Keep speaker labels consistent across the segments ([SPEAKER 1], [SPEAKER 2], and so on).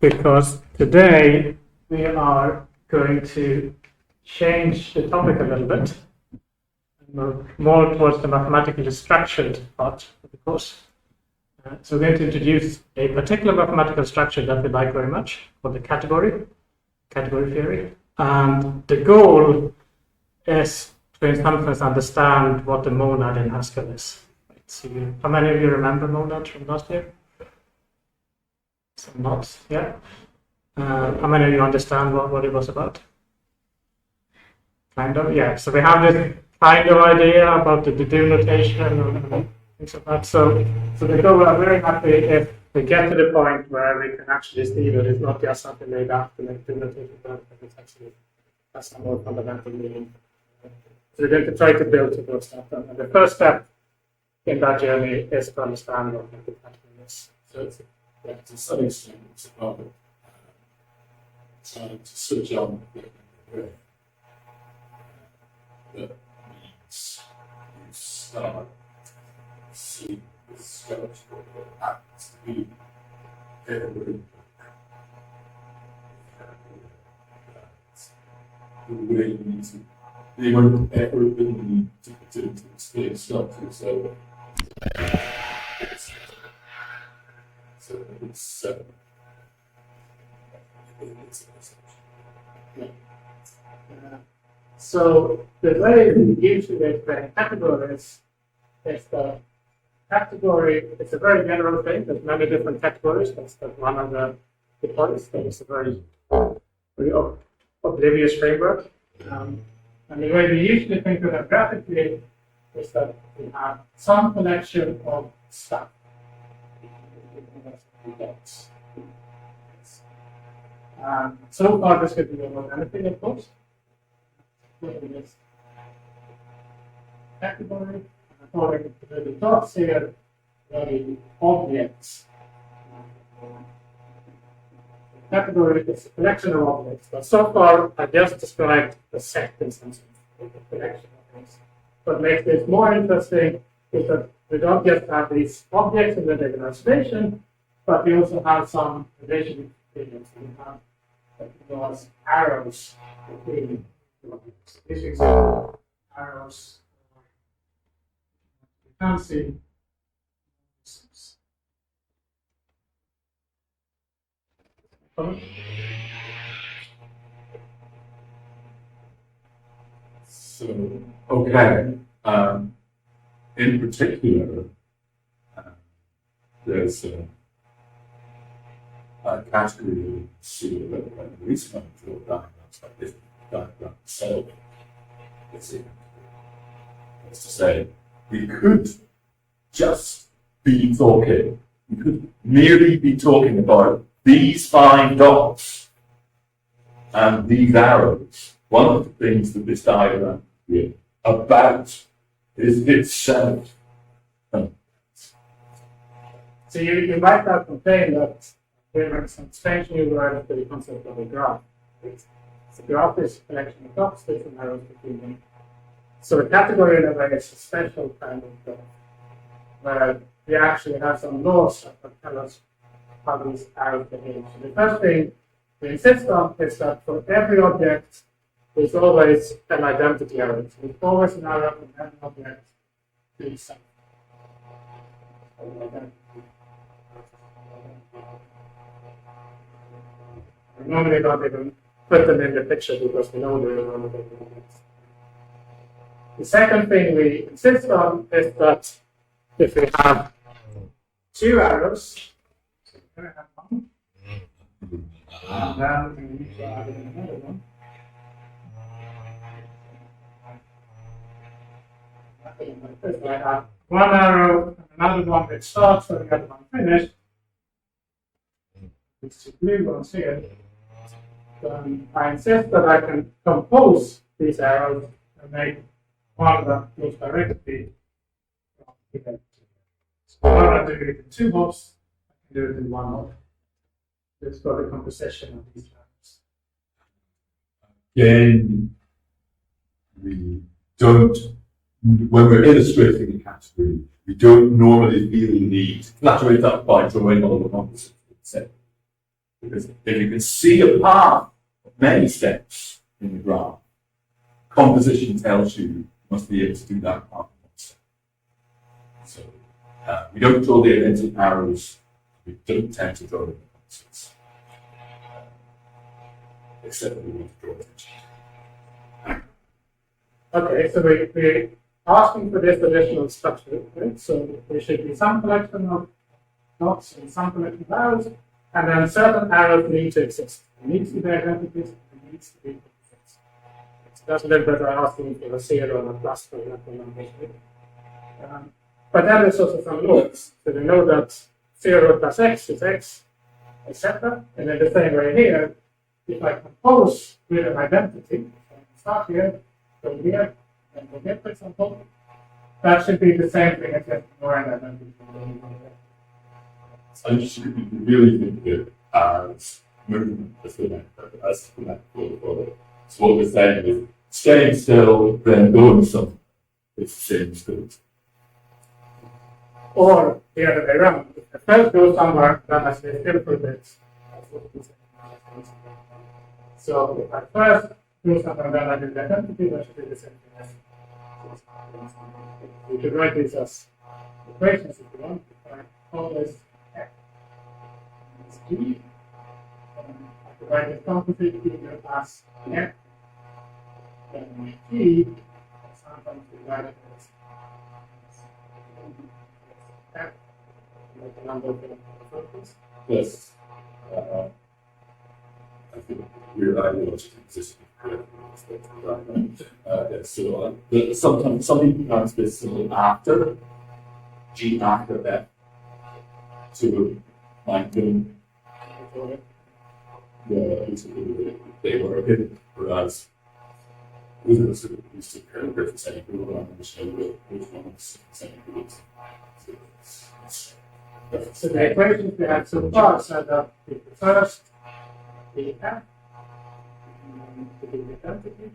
[SPEAKER 1] because today we are going to change the topic a little bit and move more towards the mathematically structured part of the course. So we're going to introduce a particular mathematical structure that we like very much, called the category theory. And the goal is to, in some sense, understand what the monad in Haskell is. Right? So how many of you remember monad from last year? Some not, yeah. How many of you understand what it was about? Kind of, yeah. So we have this kind of idea about the do notation and things like that. So the goal, I'm very happy if we get to the point where we can actually see that it's not just something made up to make do notation, but it's actually has some more fundamental meaning. So we're going to try to build towards that. And the first step in that journey is to understand what the category is. So
[SPEAKER 2] to some extent, it's about trying to switch on the that means you start to see the structure that happens to be every the way you need to, they won't ever really to explain structure, so
[SPEAKER 1] So the way we usually explain categories is the category. It's a very general thing. There's many different categories. That's one of the points. That is a very oblivious framework. And the way we usually think of it graphically is that we have some collection of stuff. So far, this could be almost anything, of course. Category, according to the dots here, the objects. Category is a collection of objects, but so far I just described the set in some sense, the collection of things. What makes this more interesting is that we don't just have these objects in the regular isolation, but we also have some relation between them. We have those arrows between the objects. These example arrows you can see.
[SPEAKER 2] So, okay. In particular, there's a category C that at least one draw diagrams like this diagram. So, let's to say, we could just be talking, we could merely be talking about these 5 dots and these arrows. One of the things that this diagram is about is itself.
[SPEAKER 1] So you might not complain that there are some strange new words for the concept of a graph. The graph is a collection of dots with some arrows between them. So a category in a way is a special kind of graph, where we actually have some laws that tell us how these arrows behave. So the first thing we insist on is that for every object, there's always an identity arrow. So there's always an arrow from every object to itself. We normally don't even put them in the picture because we know they're one of the objects. The second thing we insist on is that if we have 2 arrows, so we're going to have one, and then we need to add in another one. I have 1 arrow and another one that starts and the other one finished. These 2 blue ones here. Then I insist that I can compose these arrows and make one that goes directly from here. So rather than doing it in 2 hops, I can do it in 1 hop. It's for the composition of these arrows.
[SPEAKER 2] Again, we don't, when we're illustrating a category, we don't normally feel the need to flatter it up by drawing all the numbers. We because if you can see a path of many steps in the graph, composition tells you must be able to do that path in one step. So we don't draw the identity arrows. We don't tend to draw them in constants, except that we want to draw attention.
[SPEAKER 1] Okay, so we're asking for this additional structure, right? So there should be some collection of dots and some collection of arrows, and then certain arrows need to exist. There needs to be identities, there needs to be composites. So that's a little bit like asking for a 0 and a plus, for example. But then there's also some laws. So we know that 0 plus x is x, etc. And in the same way here, if I compose with an identity, so I can start here, go here, and go here, for example, that should be the same thing except more an identity.
[SPEAKER 2] So you should really think of it as movement as the next flow. So what we're saying is staying still, then going somewhere. It's the same as good.
[SPEAKER 1] Or the other way around. If I first go somewhere, then I stay still for a bit. That's what we say. So if I first do something, then I do the identity, that should be the same thing. You could write these as equations if you want. If I call this F, it's G, I could write this composite either as F, then G, sometimes we write it as F, like the number of circles.
[SPEAKER 2] Yes. I think we're ideologically positioned correctly. So sometimes some people pronounce this symbol after G after F to like them. They were hidden, whereas with us used to compare the same group on the show which one is the same groups.
[SPEAKER 1] So the equations we have so far said that the first we have the identity.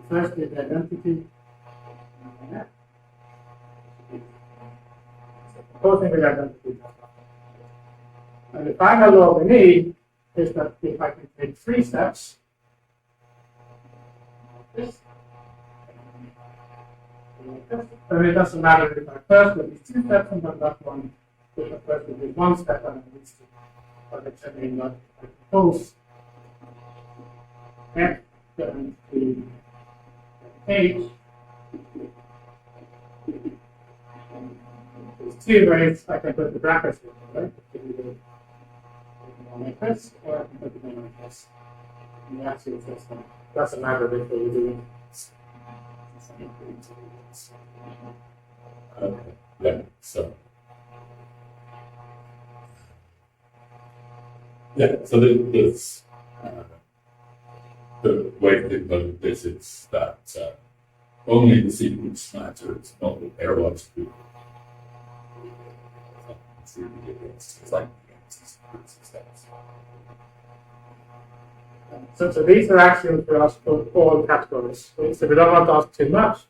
[SPEAKER 1] First is the identity. Supposing the identity. And the final law we need is that if I can take 3 steps, like this, then it doesn't matter if I first do these 2 steps and then that one, if I first do 1 step and then these 2. But it's saying that I compose F then to H. There's 2 ways I can put the brackets in, right? Like this, or I can put it in like this. And the actual system doesn't matter if we're doing
[SPEAKER 2] Okay. Yeah. So. Yeah. So there's the way to think about this is that only the sequence matters, not the pairwise group. It's like
[SPEAKER 1] so these are axioms for us for all categories. So we don't want to ask too much,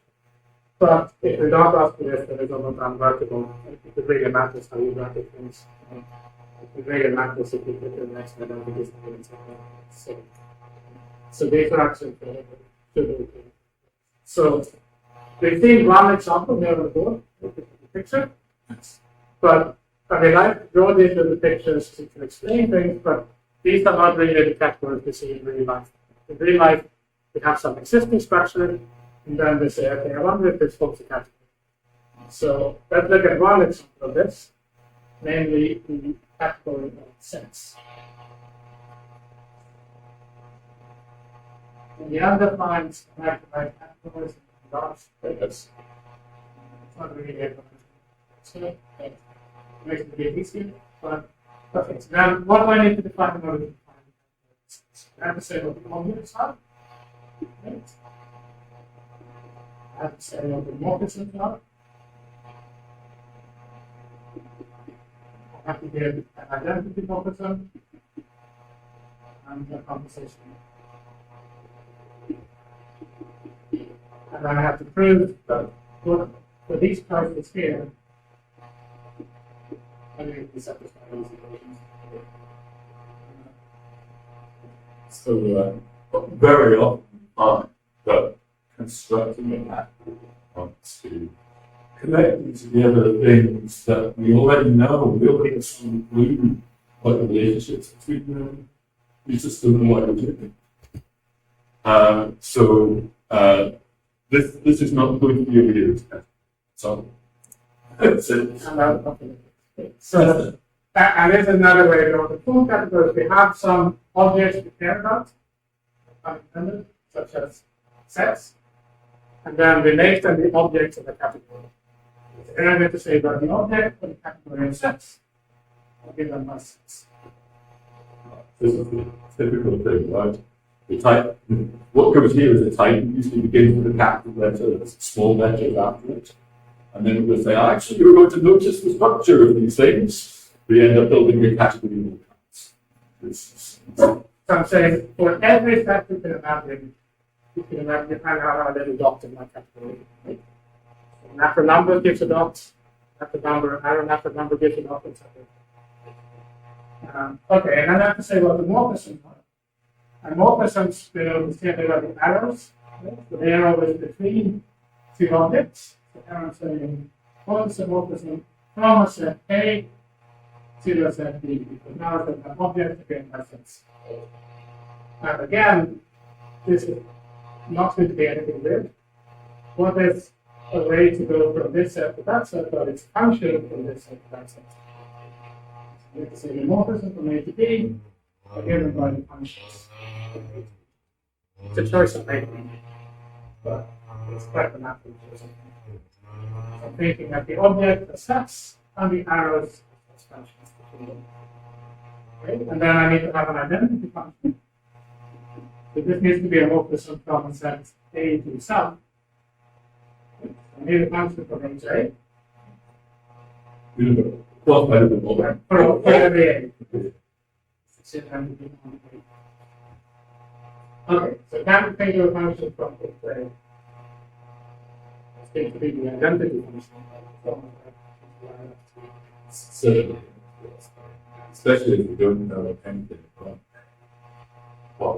[SPEAKER 1] but if we don't ask for this, then it's almost unworkable. It really matters how you bracket things. It really matters if you put the next identities and so on. So these are axioms for everything. So we've seen one example here on the board, the picture. But I mean, I draw these little pictures to explain things, but these are not really the categories we see in real life. In real life, we have some existing structure, and then we say, okay, I wonder if this forms a category. So let's look at one example of this, namely the category of sense. And the undefined categories and large figures. It's not really a so it makes it a bit easier, but perfect. So now, what do I need to define in order to define sense? I have to say what the modules are. Right? I have to say what the morphisms are. I have to give an identity morphism and a composition. And then I have to prove that for these prices here, how do you satisfy these equations?
[SPEAKER 2] So very often that constructing a map wants to connecting together things that we already know. We already have some clue what the relationships between them. We just don't know what we're doing. This is not going to be a real test. So that's it.
[SPEAKER 1] So and there's another way to go. The full categories, we have some objects we care about, unintended, such as sets, and then we make them the objects of the category. And I'm going to say about the object of the category of sets. I'll give them my sets.
[SPEAKER 2] This is the typical thing, right? The type, what comes here is the type usually begins with a capital letter, there's small letters after it. And then we'll say, actually, you're going to notice the structure of these things. We end up building a category of counts.
[SPEAKER 1] So I'm saying for every set you can imagine you kind of have a little dot in my category. Right? And after number gives a dot, after number, number gives a dot, etc. Okay, and then I have to say what the morphisms are. And morphisms will say they are the arrows. Right? The arrow is between two objects. So I'm saying what is a morphism from a set A to a set B, because now it's an object again by sets. And again, this is not going to be anything weird. What is a way to go from this set to that set, but it's function from this set to that set. So let's say the morphism from A to B are given by the functions. It's a choice of making, but it's quite a natural choice. So I'm thinking that the object, the sets, and the arrows as functions between them. Okay? And then I need to have an identity function. So this needs to be a morphism from a set A to sub. I need a function from HA. For every A. Okay, so can we think of a function from HA? It's going to be the identity function.
[SPEAKER 2] Certainly. Especially if you don't know anything about what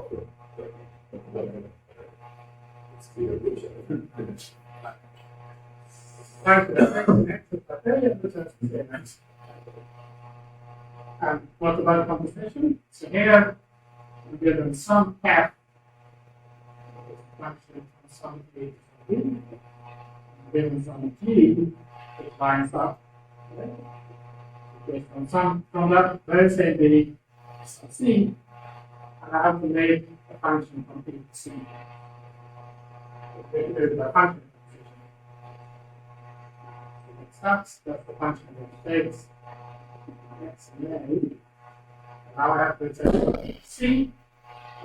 [SPEAKER 2] it's the original.
[SPEAKER 1] And what about compensation? So here we give them some f function from some a to b, give them some g which lines up. Okay, from that very same b some c, and I have to make a function from b to c. There's a function. That's the function of x, x and a. Now I have to say c,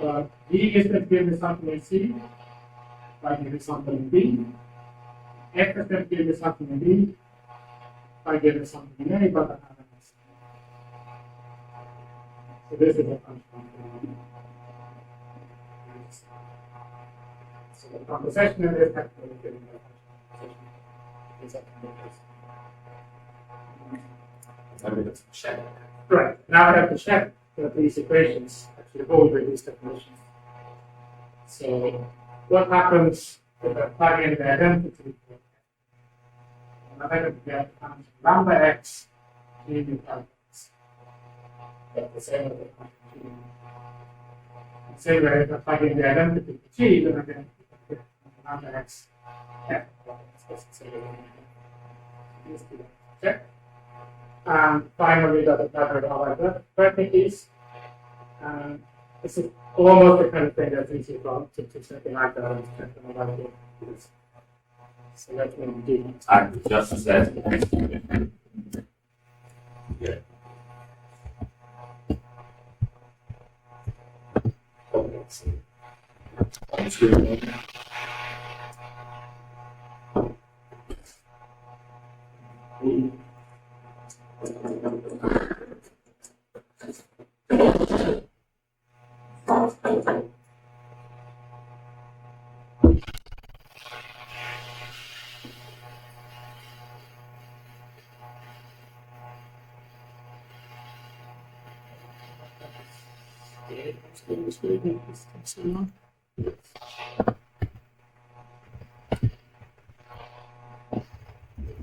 [SPEAKER 1] but b is going to give me something in c, if I give it something in b. X is going to give me something in b, if I give it something in a, but I have an s. So this is a function of b. So the composition of this category is given by function. Right, now I have to check that these equations actually hold with these definitions. So, what happens if I plug in the identity? I'm going to get lambda x g lambda x. That's the same as the function. The same way, if I plug in the identity to g, then I get lambda x f. That's the same way. Check. And finally, that our vertex is. This is almost the kind of thing that's easy to something like that and to check them about it. So that's what we do.
[SPEAKER 2] I just said. Yeah. Okay, so I'm screwing up.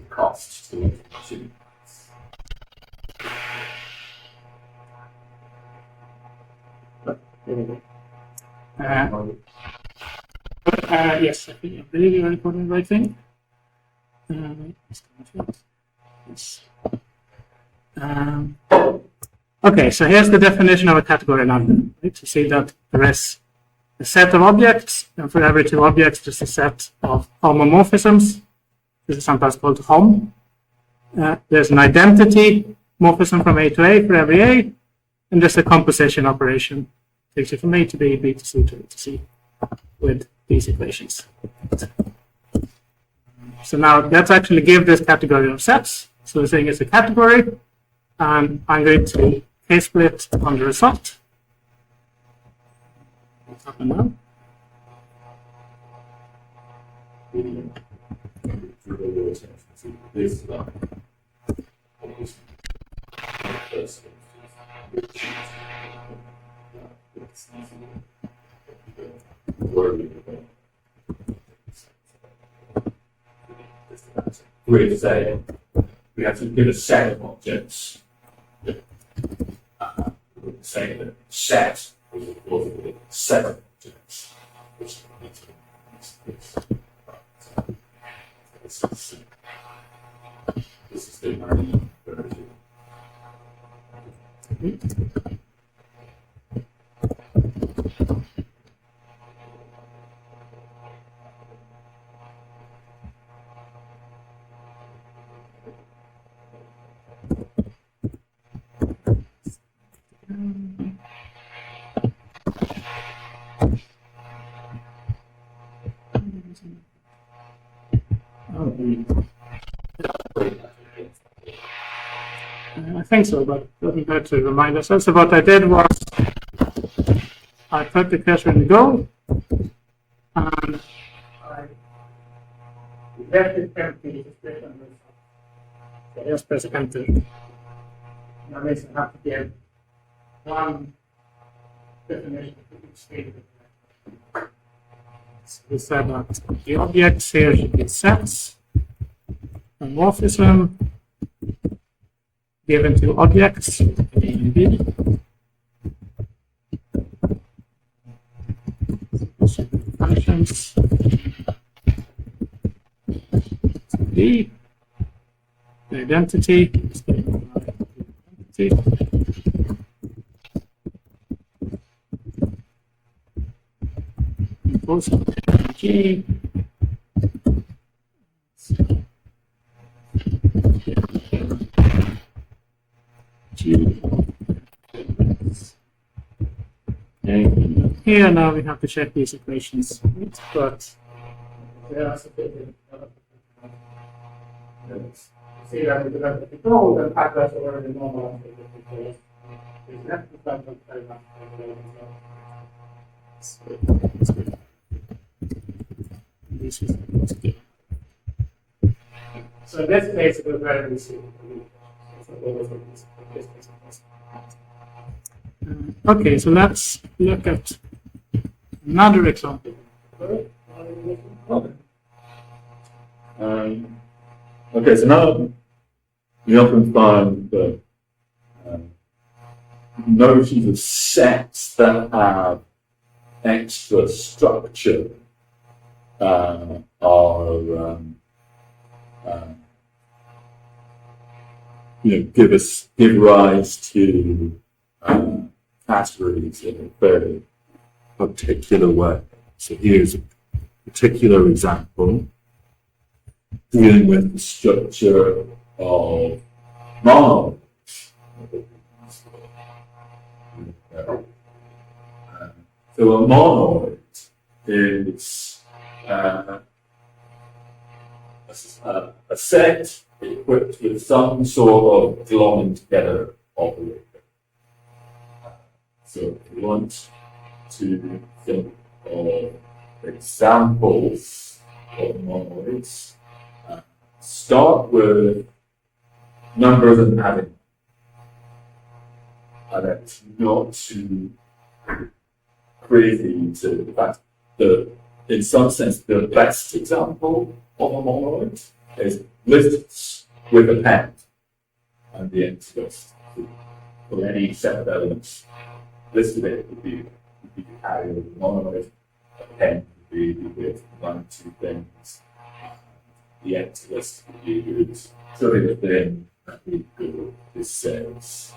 [SPEAKER 2] Cost to achieve.
[SPEAKER 1] Yes, I believe you're recording the right thing. Yes. Okay, so here's the definition of a category now. Right? You see that there is a set of objects, and for every two objects, there's a set of homomorphisms. This is sometimes called hom. There's an identity morphism from A to A for every A, and there's a composition operation. Takes you from A to B, B to C to A to C with these equations. So now let's actually give this category of sets. So we're saying it's a category, and I'm going to k-split on the result. What's happened now?
[SPEAKER 2] We say we have to give a set of objects. Say that set was equal to set of objects, which this is the version.
[SPEAKER 1] I think so, but it doesn't hurt to remind ourselves. So what I did was I put the cursor in the goal, and I left it empty to split on this. So just press enter. That means I have to give one definition for each state. So we said that the objects here should be sets, a morphism given to objects A and B. Functions B. The identity. G. Okay. Here now we have to check these equations, but they are sufficient. See that we have the goal and add that over the normal. So in this case, it was very easy. Okay, so let's look at another example.
[SPEAKER 2] Okay, so now we often find that notions of sets that have extra structure give rise to categories in a very particular way. So here's a particular example dealing with the structure of monoids. So a monoid is a set equipped with some sort of belonging together operator. So if you want to think of examples of monoids, start with numbers and adding. And it's not too crazy to the fact that, in some sense, the best example of a monoid is lists with append and the empty list. For any set of elements, list of it would be the carrier of the monoid, append would be the way to combine two things, the empty list would be a good trivial thing that we go. This says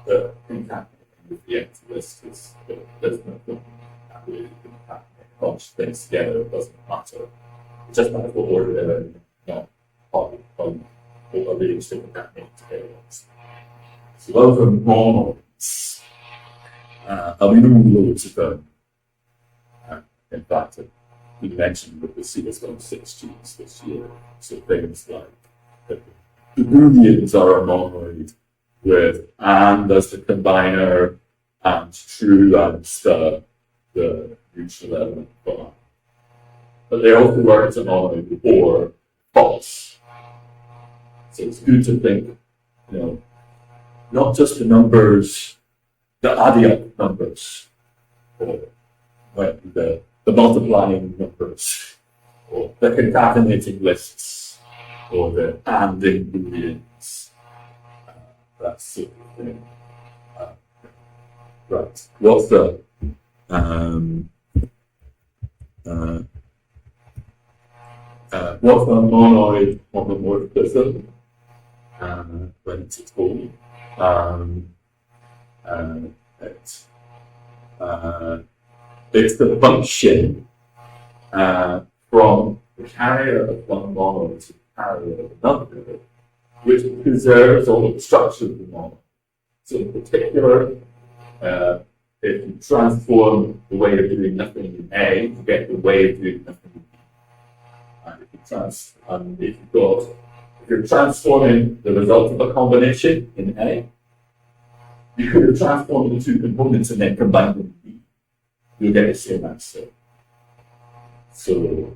[SPEAKER 2] that concatenating with the empty list is that there's nothing that really concatenate bunch of things together, it doesn't matter. It just matters what order they're in, not what are really still concatenated together. So those are monoids. And we know loads of them. In fact, we mentioned that the CS16 genes this year. So things like the Booleans are a monoid with and as the combiner and true as the neutral element bar. But they also work as a monoid or false. So it's good to think, not just the numbers, the adding numbers, or the multiplying numbers, or the concatenating lists, or the anding booleans, that sort of thing. Right. What's the monoid homomorphism? When it's at home. It's the function from the carrier of one monoid to the carrier of another, which preserves all the structure of the monoid. So in particular, if you transform the way of doing nothing in A, you get the way of doing nothing in B. And if you're transforming the result of a combination in A, you could have transformed the two components and then combined them in B. You'll get the same answer. So,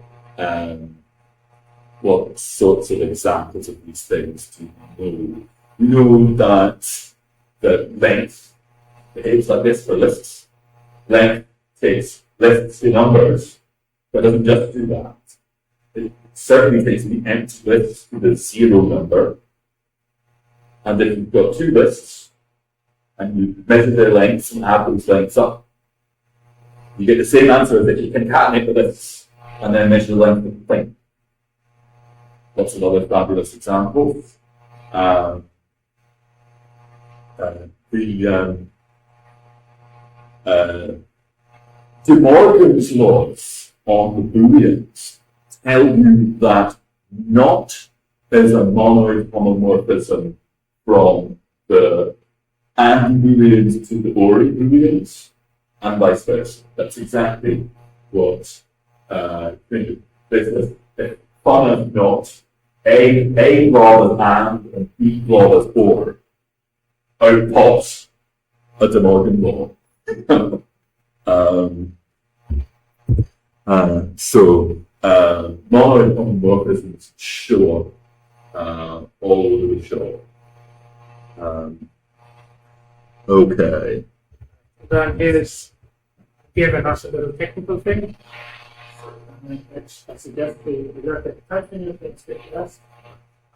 [SPEAKER 2] what sorts of examples of these things do you know? We know that the length behaves like this for lists. Length takes lists in numbers, but doesn't just do that. It certainly takes the empty list to the zero number. And if you've got two lists, and you measure their lengths and add those lengths up, you get the same answer as if you concatenate the lists and then measure the length of the thing. Lots of other fabulous examples. De Morgan's laws on the Booleans tell you that not is a monoid homomorphism from the anti-Booleans to the Ori Booleans, and vice versa. That's exactly what this is. Fun of not A law as and B law as or out pops a De Morgan law. Monoid homomorphisms show up all over the show. Okay.
[SPEAKER 1] Then here's given us a little technical thing, which I suggest we look at the typing of things get less.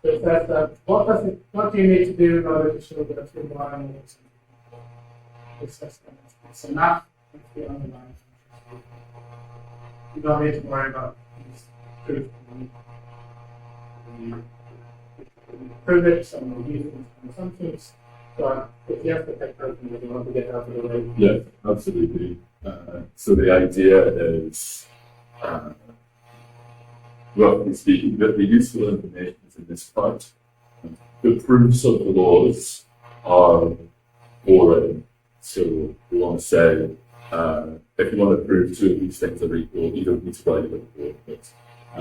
[SPEAKER 1] So it says that what do you need to do in order to show that you're monoid? It's enough if the underlying function. You don't need to worry about these proofs. We prove it, some we use it in assumptions. But if you have to take something, you want to get out of the way.
[SPEAKER 2] Yeah, absolutely. So the idea is, roughly speaking, that the useful information is in this part. The proofs of the laws are boring. So we want to say, if you want to prove two of these things are equal, you don't need to write about the board. But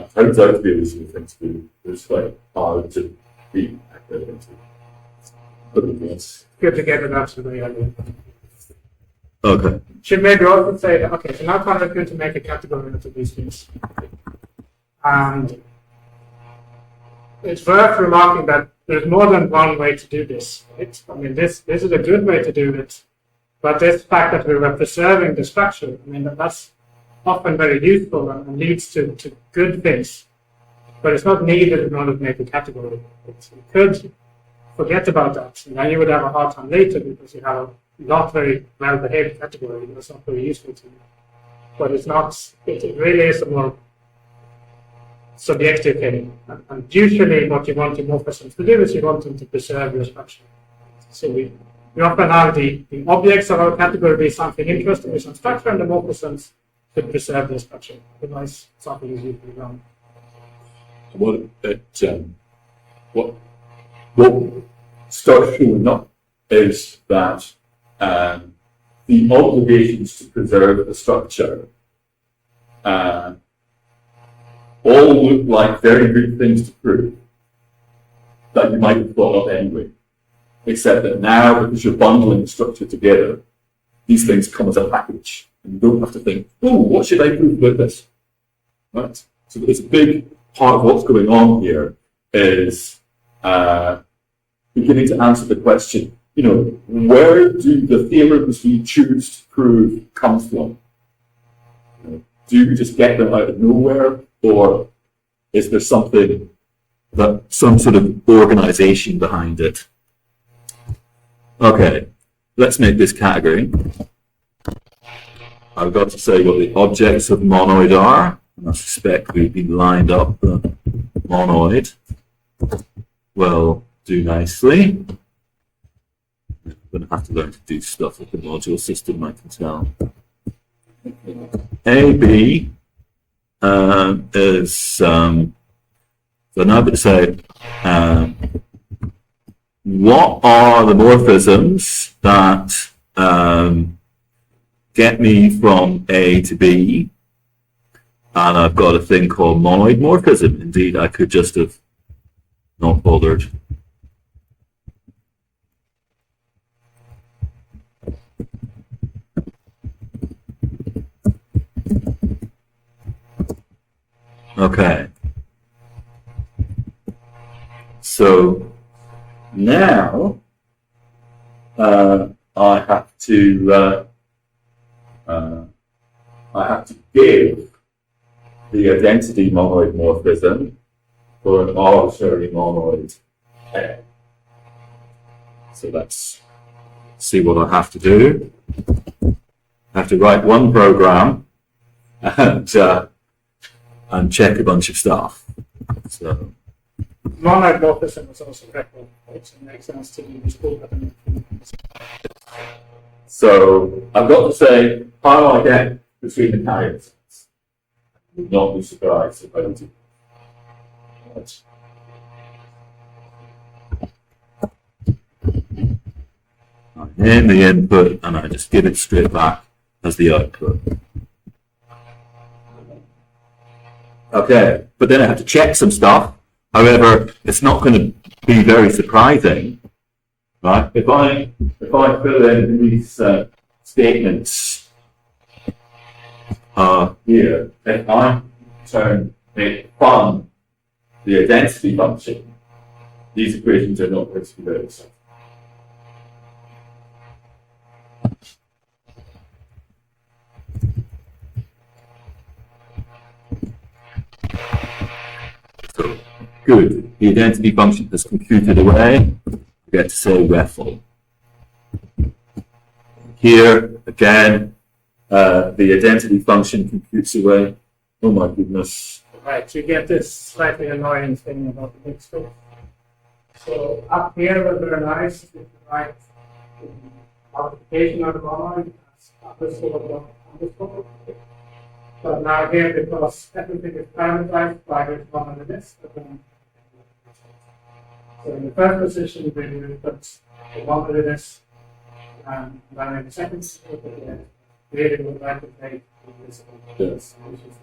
[SPEAKER 2] it turns out to be a useful thing to do. It's quite hard to be accurate into.
[SPEAKER 1] It's good to get it out of the way.
[SPEAKER 2] Okay.
[SPEAKER 1] Should maybe also say that, okay, so now Conrad's going to make a category out of these things. And it's worth remarking that there's more than one way to do this, right? I mean, this is a good way to do it, But this fact that we were preserving the structure, I mean, that's often very useful and leads to good things. But it's not needed in order to make a category. You could forget about that, and then you would have a hard time later because you have a not very well behaved category that's not very useful to you. But it's not, it really is a more subjective thing. And usually what you want your morphisms to do is you want them to preserve your structure. So we often have the objects of our category be something interesting with some structure, and the morphisms should preserve the structure. Otherwise, something is usually wrong.
[SPEAKER 2] What starts showing up is that the obligations to preserve the structure all look like very good things to prove that you might have thought of anyway. Except that now, because you're bundling the structure together, these things come as a package. And you don't have to think, oh, what should I prove about this? Right? So it's a big part of what's going on here is beginning to answer the question, where do the theorems we choose to prove come from? Do we just get them out of nowhere, or is there some sort of organization behind it? Okay, let's make this category. I've got to say what the objects of monoid are, and I suspect we've been lined up the monoid will do nicely. I'm going to have to learn to do stuff with the module system, I can tell. AB is, so now I'm going to say, what are the morphisms that get me from A to B? And I've got a thing called monoid morphism. Indeed, I could just have not bothered. Okay. So now I have to give the identity monoid morphism for an arbitrary monoid K. So let's see what I have to do. I have to write one program and check a bunch of stuff. So
[SPEAKER 1] Monoid morphism is also record, which makes sense to use school.
[SPEAKER 2] So I've got to say, how do I get between the carriers? I would not be surprised if I don't do that. I name the input and I just give it straight back as the output. Okay, but then I have to check some stuff. However, it's not going to be very surprising, right? If I fill in these statements here, if I make fun the identity function, these equations are not going to be very simple. So, good. The identity function is computed away. I get to say REFL. Here, again, the identity function computes away. Oh my goodness.
[SPEAKER 1] Right, you get this slightly annoying thing about the mixed space. So up here, we're very nice if you write the multiplication of the monoid as underscore. But now here, because everything is parameterized by this monoid list, so in the first position, we will put the monoid list, and then in the second position, really would like to take this, which is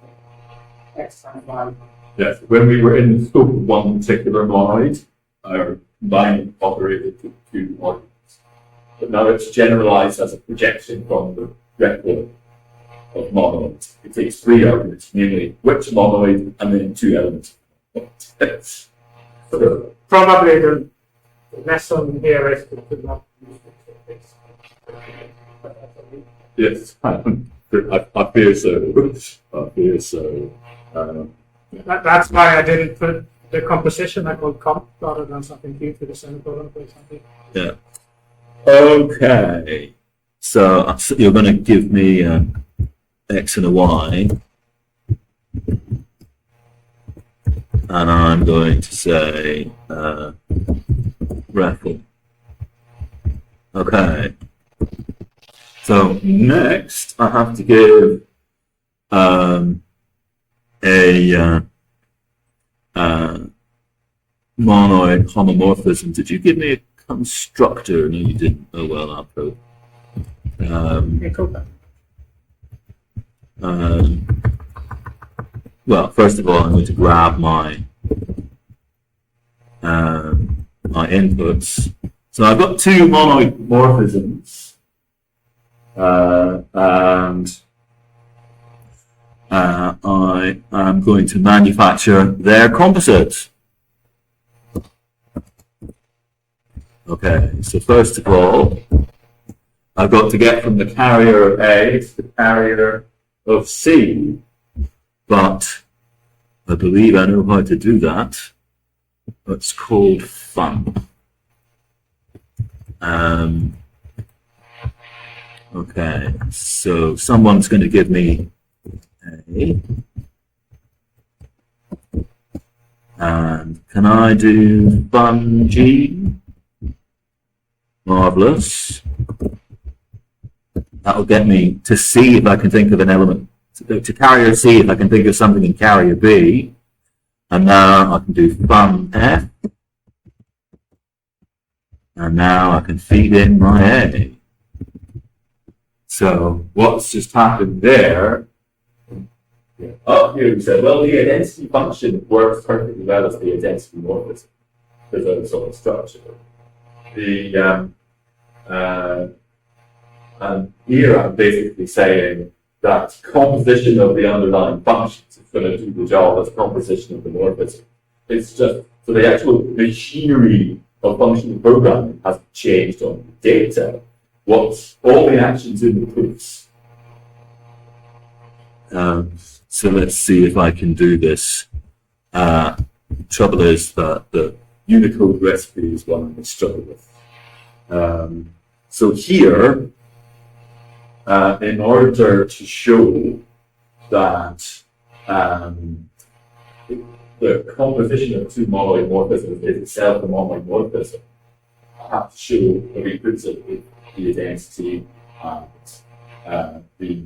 [SPEAKER 1] X times Y.
[SPEAKER 2] Yes, when we were in the scope of one particular monoid, our combined operated to two arguments. But now it's generalized as a projection from the record of monoids. It takes three arguments, namely which monoid and then two elements.
[SPEAKER 1] So probably the lesson here is to not use it.
[SPEAKER 2] Yes, I fear so. I fear so.
[SPEAKER 1] That's why I didn't put the composition. I called comp rather than something due to the semicolon, for example.
[SPEAKER 2] Yeah. Okay. So you're going to give me X and a Y. And I'm going to say raffle. Okay. So next, I have to give a monoid homomorphism. Did you give me a constructor? No, you didn't. Oh well, I'll put. Well, first of all, I'm going to grab my my inputs. So I've got two monoid morphisms, and I am going to manufacture their composites. Okay, so first of all, I've got to get from the carrier of A to the carrier of C, but I believe I know how to do that. It's called fun. Okay, so someone's going to give me A. And can I do fun G? Marvelous. That'll get me to C if I can think of an element. To carrier C if I can think of something in carrier B. And now I can do fun F. And now I can feed in my A. So what's just happened there? Up here we said, well, the identity function works perfectly well as the identity morphism because of its own structure. And here I'm basically saying that composition of the underlying functions is going to do the job as composition of the morphism. It's just, so the actual machinery of functional programming hasn't changed on the data. What's all the actions in the proofs? So let's see if I can do this. Trouble is that the Unicode recipe is one I struggle with. So here, in order to show that the composition of two monoid morphisms is itself a monoid morphism, I have to show the recursive with the identity and the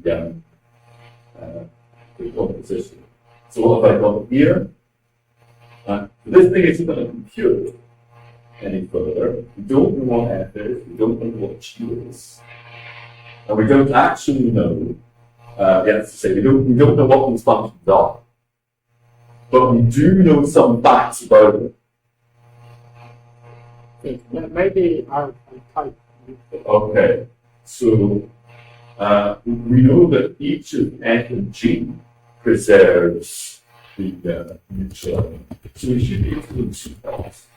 [SPEAKER 2] composition. So what have I got here? This thing isn't going to compute any further. We don't know what F is, we don't know what G is. And we don't actually know, to say, we don't know what these functions are. But we do know some facts about them.
[SPEAKER 1] Maybe I'll type.
[SPEAKER 2] Okay, so we know that each of F and G preserves the neutral element. So we should be able to do some facts.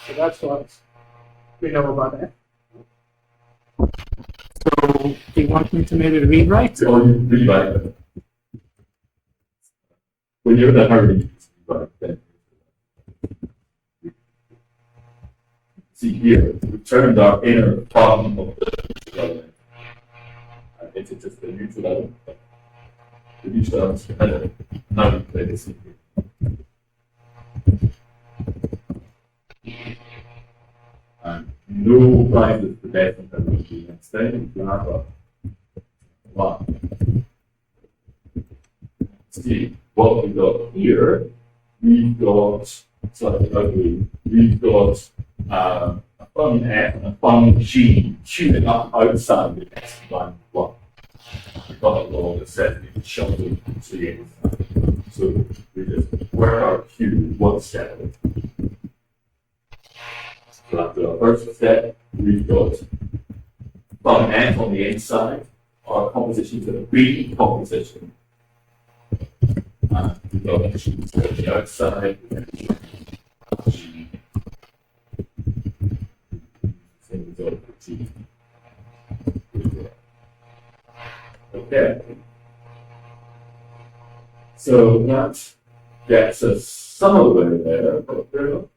[SPEAKER 1] So that's what we know about F. So do you want me to maybe rewrite?
[SPEAKER 2] Or you rewrite them. When you're in a hurry, rewrite them. See here, we turned our inner bottom of the neutral element into just the neutral element. The neutral element is better. Now we play this in here. And no prizes for best and will be next time. One. See what we got here. We've got slightly ugly. We've got a fun F and a fun G tuning up outside the S line 1. We've got a law that says we can shove them to the inside. So we just work our Q one step at a time. So after our first step, we've got fun F on the inside. Our composition is a B composition. We've got a G on the outside. G. T. Okay. So that gets us some of the way there, but we're not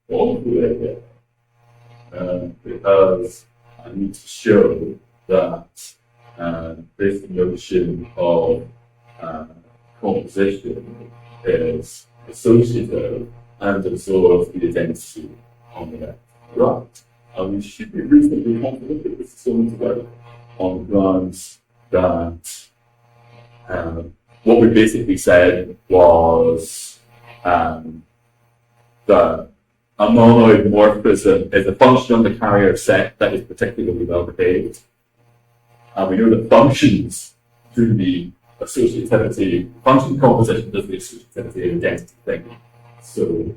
[SPEAKER 2] all the way there. Because I need to show that this notion of composition is associative and absorbs the identity on the left. Right. And we should be reasonably confident that this is going to work on the grounds that what we basically said was that a monoid morphism is a function on the carrier set that is particularly well behaved. And we know that functions do the associativity, function composition does the associativity and identity thing. So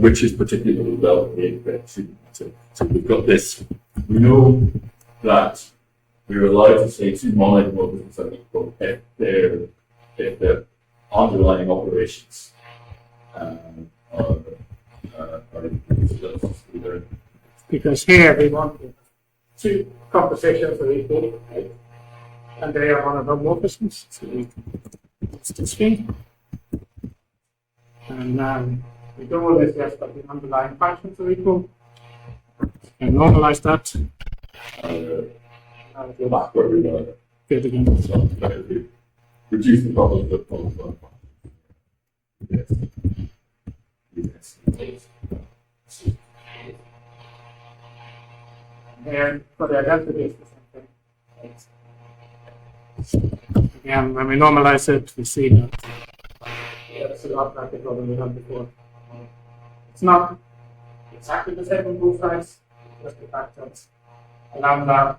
[SPEAKER 2] which is particularly well behaved. So we've got this. We know that we're allowed to say two monoid morphisms are equal if their underlying operations are
[SPEAKER 1] because here we want two compositions are equal, right? And they are Monoid homomorphisms. So that's this thing. And we don't always guess that the underlying functions are equal. And normalize that.
[SPEAKER 2] Go back where we were.
[SPEAKER 1] Good again.
[SPEAKER 2] So, reduce the problem of yes.
[SPEAKER 1] And for the identity, it's the same thing. Again, when we normalize it, we see that it's a lot like the problem we had before. It's not exactly the same on both sides, just the fact that a lambda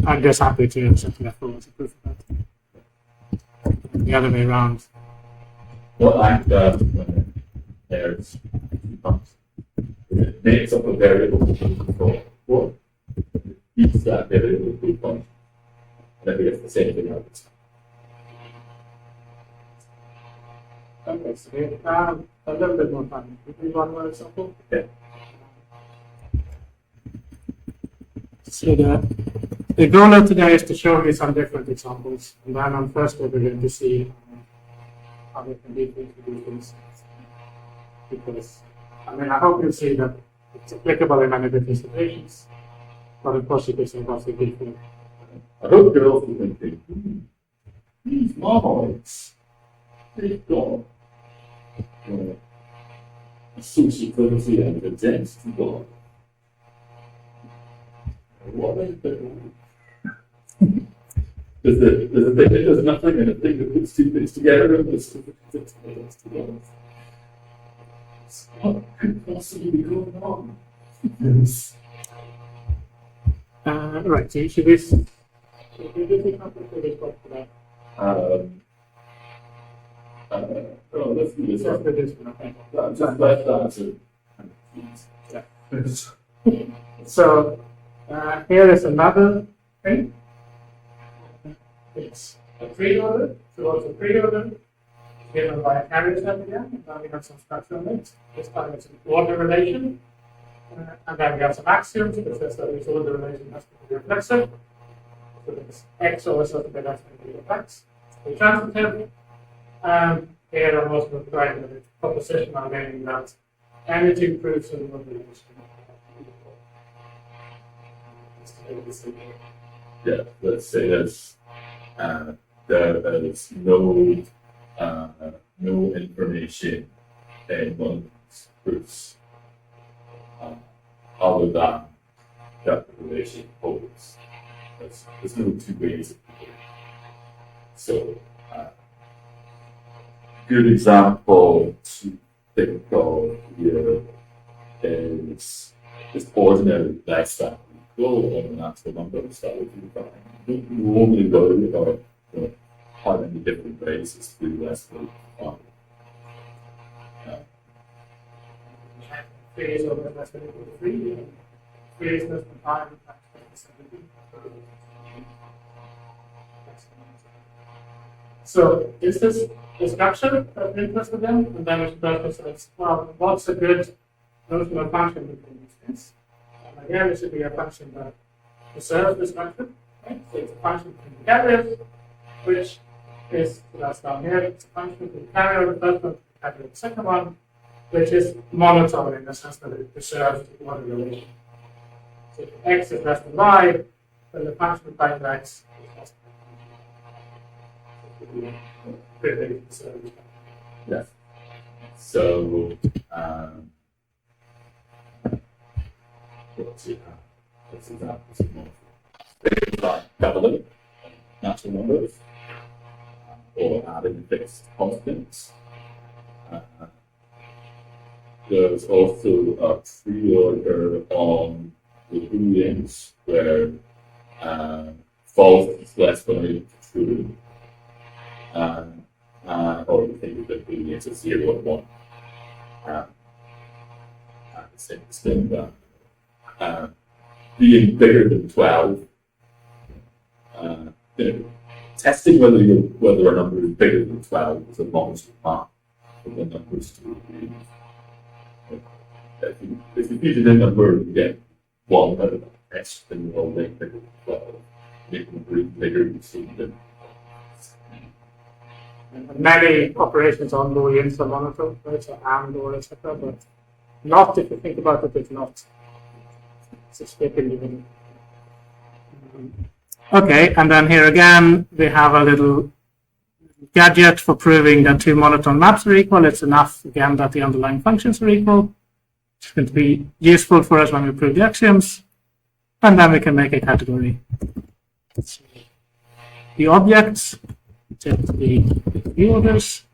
[SPEAKER 1] I'm just happy to accept that as a proof of that. The other way around.
[SPEAKER 2] What act does when there's two functions? It makes up a variable to control. What keeps that variable to function? And then we get the same thing out this time.
[SPEAKER 1] Okay, so we have a little bit more time. Give me one more example.
[SPEAKER 2] Okay.
[SPEAKER 1] So the goal today is to show you some different examples, and then on first we're going to see how we can do things. Because I hope you'll see that it's applicable in many different situations, but of course it is impossible different.
[SPEAKER 2] I hope you're also thinking, these monoids, they've got associativity and identity going. What is it? There's a thing that does nothing and a thing that puts two things together and there's two things together. What could possibly be going on? Yes.
[SPEAKER 1] Right, so should we do the complicated part for that?
[SPEAKER 2] Let's do this
[SPEAKER 1] Let's
[SPEAKER 2] one.
[SPEAKER 1] do this one, okay.
[SPEAKER 2] Just let that
[SPEAKER 1] Yeah. So here is another thing. It's a preorder. So it's a preorder given by a carrier set again. And then we have some structure on it. This time it's an order relation. And then we have some axioms that says that this order relation has to be reflexive. So this X over certain bit has to be X. The transitive. And here I'm also trying the proposition I'm meaning that any two proofs of the order relation.
[SPEAKER 2] Yeah, let's say this. There is no information in one of these proofs other than that the relation holds. There's no two ways of doing it. So, good example to think of here is this ordinary less than equal of an actual number of that would be fine. You don't normally worry about how many different ways it's to do less than one.
[SPEAKER 1] Three is over less than equal to 3. 3 is less than 5. So this is the structure that we're interested in, and then we should ask ourselves, well, what's a good notional function between these things? And again, it should be a function that preserves the structure, right? So it's a function between the carriers, which is, so that's down here, it's a function between the carrier, the first one, the carrier, the second one, which is monotone in the sense that it preserves the order relation. So if x is less than y, then the function of pi x is less than y.
[SPEAKER 2] Yes. So, let's examples of more. Things like doubling natural numbers, or adding fixed constants. There's also a pre-order on the booleans where false is less than true. Or you think that booleans are 0 and 1. And the same thing that being bigger than 12, testing whether a number is bigger than 12 is a monster map for the numbers to be. If you feed it in a number, you get 1 out of x, then you'll make bigger than 12. Make them bigger, you see them.
[SPEAKER 1] Many operations on booleans are monotone, right? So and or etc. But not if you think about it, it's not. It's a split in the middle. Okay, and then here again we have a little gadget for proving that two monotone maps are equal. It's enough again that the underlying functions are equal. It's going to be useful for us when we prove the axioms, and then we can make a category. So the objects tend to be the orders.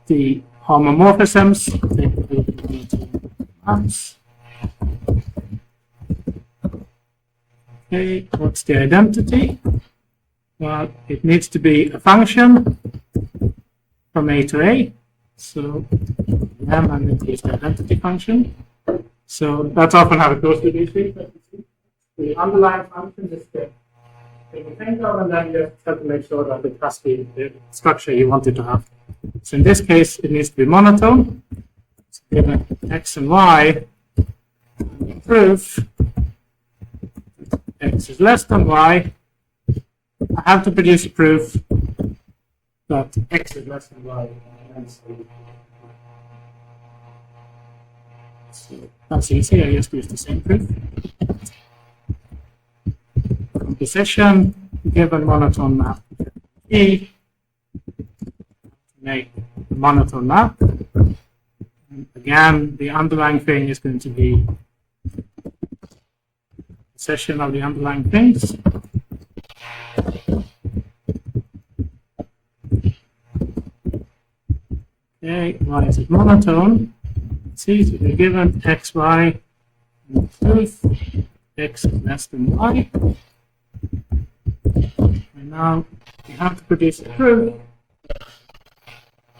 [SPEAKER 1] The homomorphisms take to be the maps. Okay, what's the identity? Well, it needs to be a function from A to A. So M and it is the identity function. So that's often how it goes with these things. The underlying function is the thing you think of, and then you just have to make sure that it has the structure you want it to have. So in this case, it needs to be monotone. So given x and y, and proof x is less than y, I have to produce a proof that x is less than y. So that's easy, I just use the same proof. Composition, given monotone map E, make a monotone map. And again, the underlying thing is going to be session of the underlying things. Okay, why is it monotone? Let's see, so we're given x, y, and proof x is less than y. And now we have to produce a proof.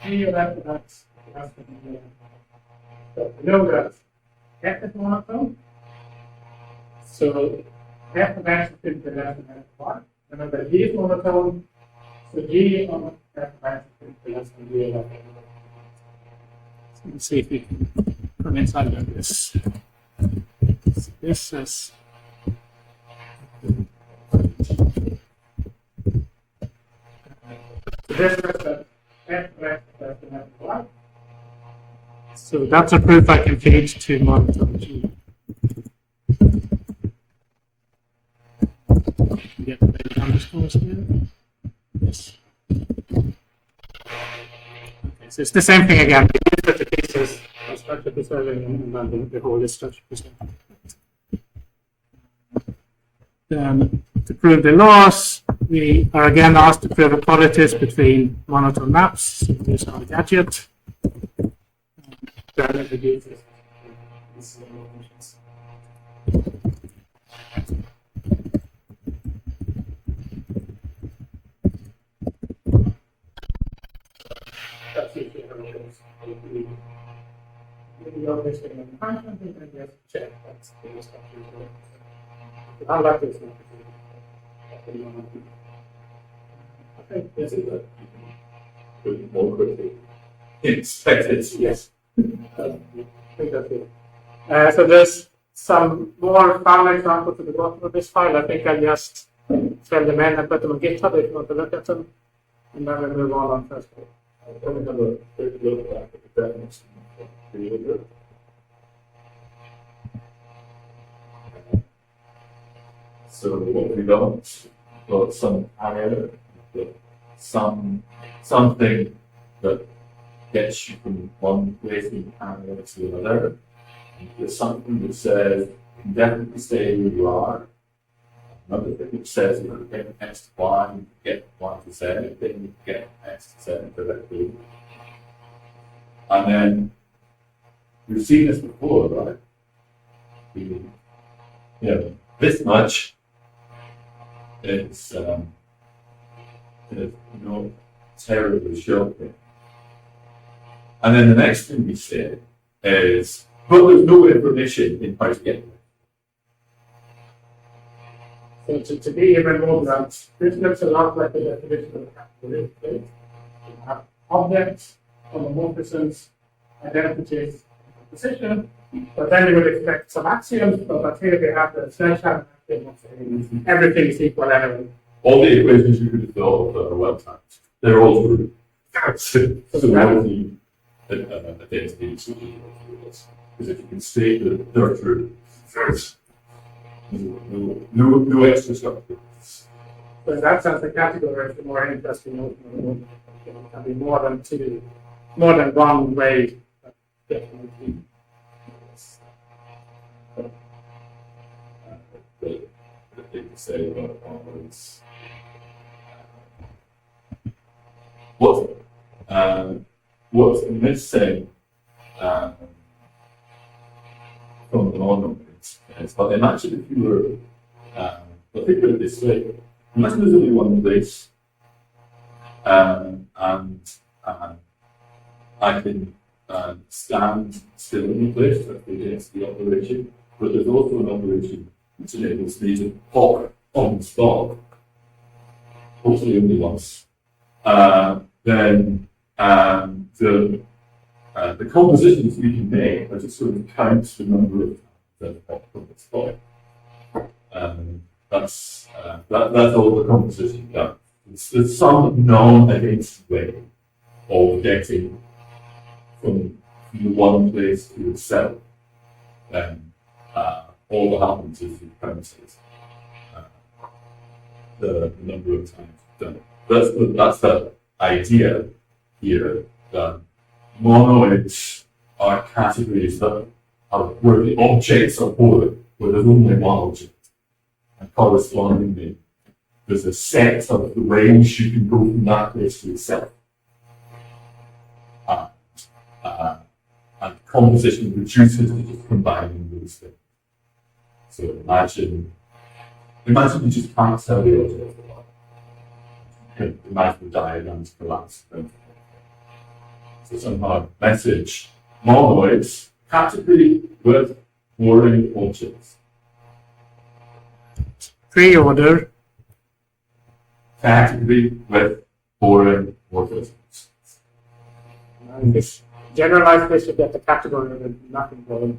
[SPEAKER 1] Any of that, that's so we know that f is monotone. So f of x is going to be less than f of y. Remember, g is monotone. So g of f of x is going to be less than g of f of y. So let's see if we can come inside of this. So this is so that's a proof I can feed to monotone G. Get the underscores here. Yes. Okay, so it's the same thing again. The pieces are structure preserving, and then the whole is structure preserving. Then to prove the laws, we are again asked to prove equalities between monotone maps. So here's our gadget. I think
[SPEAKER 2] Is it that you can put it more quickly? Inspect it.
[SPEAKER 1] yes. I think that's it. So there's some more file examples at the bottom of this file. I think I just fill them in and put them on GitHub if you want to look at them. And then we'll move on Thursday.
[SPEAKER 2] I'm going to have a quick look back at the definition of creator. So what we got some parameter, something that gets you from one place in the parameter to another. There's something that says you can definitely stay where you are. Another thing that says you can get from X to Y, you can get from Y to Z, then you can get from X to Z directly. And then we've seen this before, right? This much is not terribly shocking. And then the next thing we say is, but there's no information in how to get there.
[SPEAKER 1] So to be even more blunt, this looks a lot like the definition of a category. You have objects, homomorphisms, identities, position, but then you would expect some axioms, but here we have the snapshot axiom saying everything is equal anyway.
[SPEAKER 2] All the equations you could have thought of are well times. They're all true. So all the identities will be true. Because if you can state that they're true, there's no extra stuff.
[SPEAKER 1] So in that sense, the category is the more interesting notion. It can be more than one way. Definitely.
[SPEAKER 2] The thing to say about is what's missing from the monoids is, but imagine if you were, think of it this way, imagine there's only one place, and I can stand still in the place, that's the operation, but there's also an operation which enables me to pop on the spot, hopefully only once. Then the compositions we can make are just sort of count the number of times that pop on the spot. That's all the composition does. It's some non-against way of getting from the one place to itself. All that happens is it counts the number of times done. That's the idea here, that monoids are categories that are where the objects are ordered, where there's only one object. And correspondingly, there's a set of the ways you can go from that place to itself. And composition reduces to just combining those things. So imagine you just can't tell the object apart. Imagine the diagrams collapse. So somehow message monoids category with boring objects.
[SPEAKER 1] Pre-order
[SPEAKER 2] Category with boring morphisms.
[SPEAKER 1] Generalized this, you get the category with nothing boring.